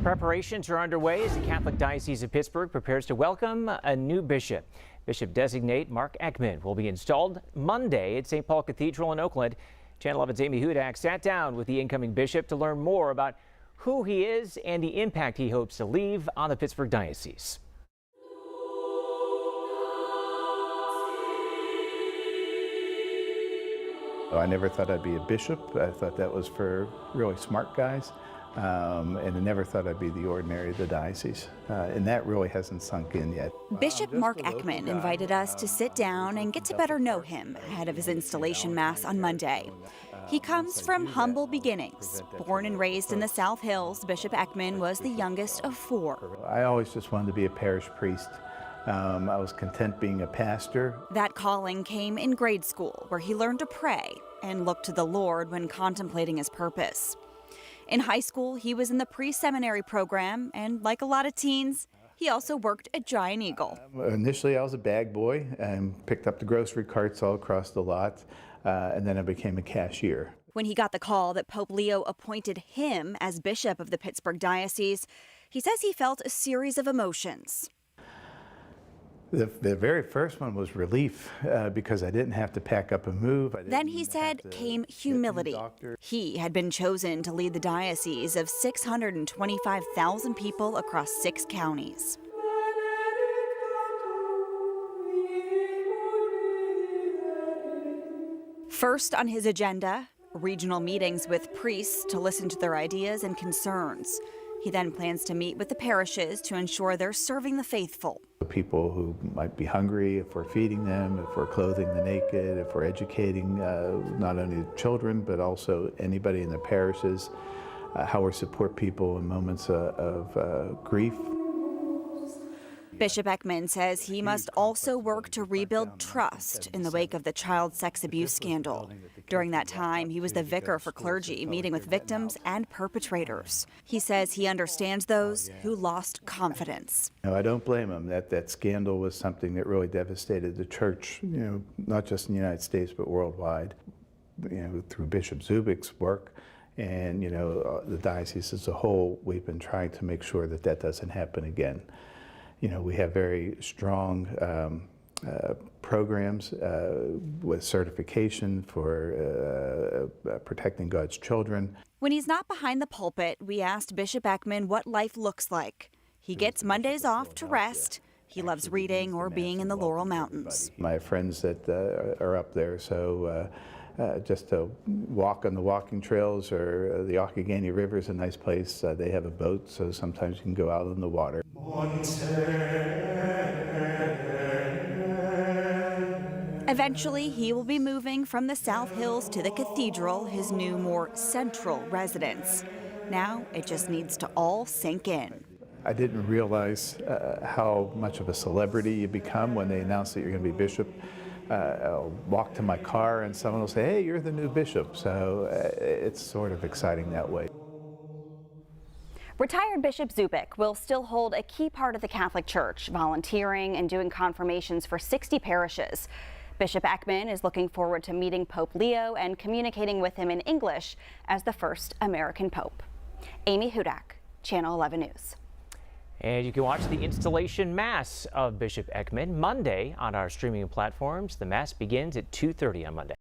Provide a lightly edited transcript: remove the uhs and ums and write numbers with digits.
Preparations are underway as the Catholic Diocese of Pittsburgh prepares to welcome a new bishop. Bishop-designate Eckman will be installed Monday at St. Paul Cathedral in Oakland. Channel 11's Amy Hudak sat down with the incoming bishop to learn more about who he is and the impact he hopes to leave on the Pittsburgh Diocese. I never thought I'd be a bishop. I thought that was for really smart guys. And I never thought I'd be the ordinary of the diocese. And that really hasn't sunk in yet. Bishop Eckman invited us to sit down and get to better know him ahead of his installation mass on Monday. He comes from humble beginnings. Born and raised in the South Hills, Bishop Eckman was the youngest of 4. I always just wanted to be a parish priest. I was content being a pastor. That calling came in grade school, where he learned to pray and look to the Lord when contemplating his purpose. In high school, he was in the pre-seminary program, and like a lot of teens, he also worked at Giant Eagle. Initially, I was a bag boy and picked up the grocery carts all across the lot, and then I became a cashier. When he got the call that Pope Leo appointed him as bishop of the Pittsburgh Diocese, he says he felt a series of emotions. The very first one was relief because I didn't have to pack up and move. Then he said came humility. He had been chosen to lead the diocese of 625,000 people across 6 counties. First on his agenda, regional meetings with priests to listen to their ideas and concerns. He then plans to meet with the parishes to ensure they're serving the faithful. People who might be hungry, if we're feeding them, if we're clothing the naked, if we're educating not only children but also anybody in the parishes, how we support people in moments of grief. Bishop Eckman says he must also work to rebuild trust in the wake of the child sex abuse scandal. During that time, he was the vicar for clergy, meeting with victims and perpetrators. He says he understands those who lost confidence. No, I don't blame him. That scandal was something that really devastated the church, not just in the United States, but worldwide. Through Bishop Zubik's work and, the diocese as a whole, we've been trying to make sure that that doesn't happen again. We have very strong programs with certification for protecting God's children. When he's not behind the pulpit, we asked Bishop Eckman what life looks like. He gets Mondays off to rest. He loves reading or being in the Laurel Mountains. My friends that are up there, so just to walk on the walking trails, or the Occoganee River is a nice place. They have a boat, so sometimes you can go out on the water. Eventually, he will be moving from the South Hills to the cathedral, his new, more central residence. Now, it just needs to all sink in. I didn't realize how much of a celebrity you become when they announce that you're going to be bishop. I'll walk to my car and someone will say, "Hey, you're the new bishop." So it's sort of exciting that way. Retired Bishop Zubik will still hold a key part of the Catholic Church, volunteering and doing confirmations for 60 parishes. Bishop Eckman is looking forward to meeting Pope Leo and communicating with him in English as the first American Pope. Amy Hudak, Channel 11 News. And you can watch the installation Mass of Bishop Eckman Monday on our streaming platforms. The Mass begins at 2:30 on Monday.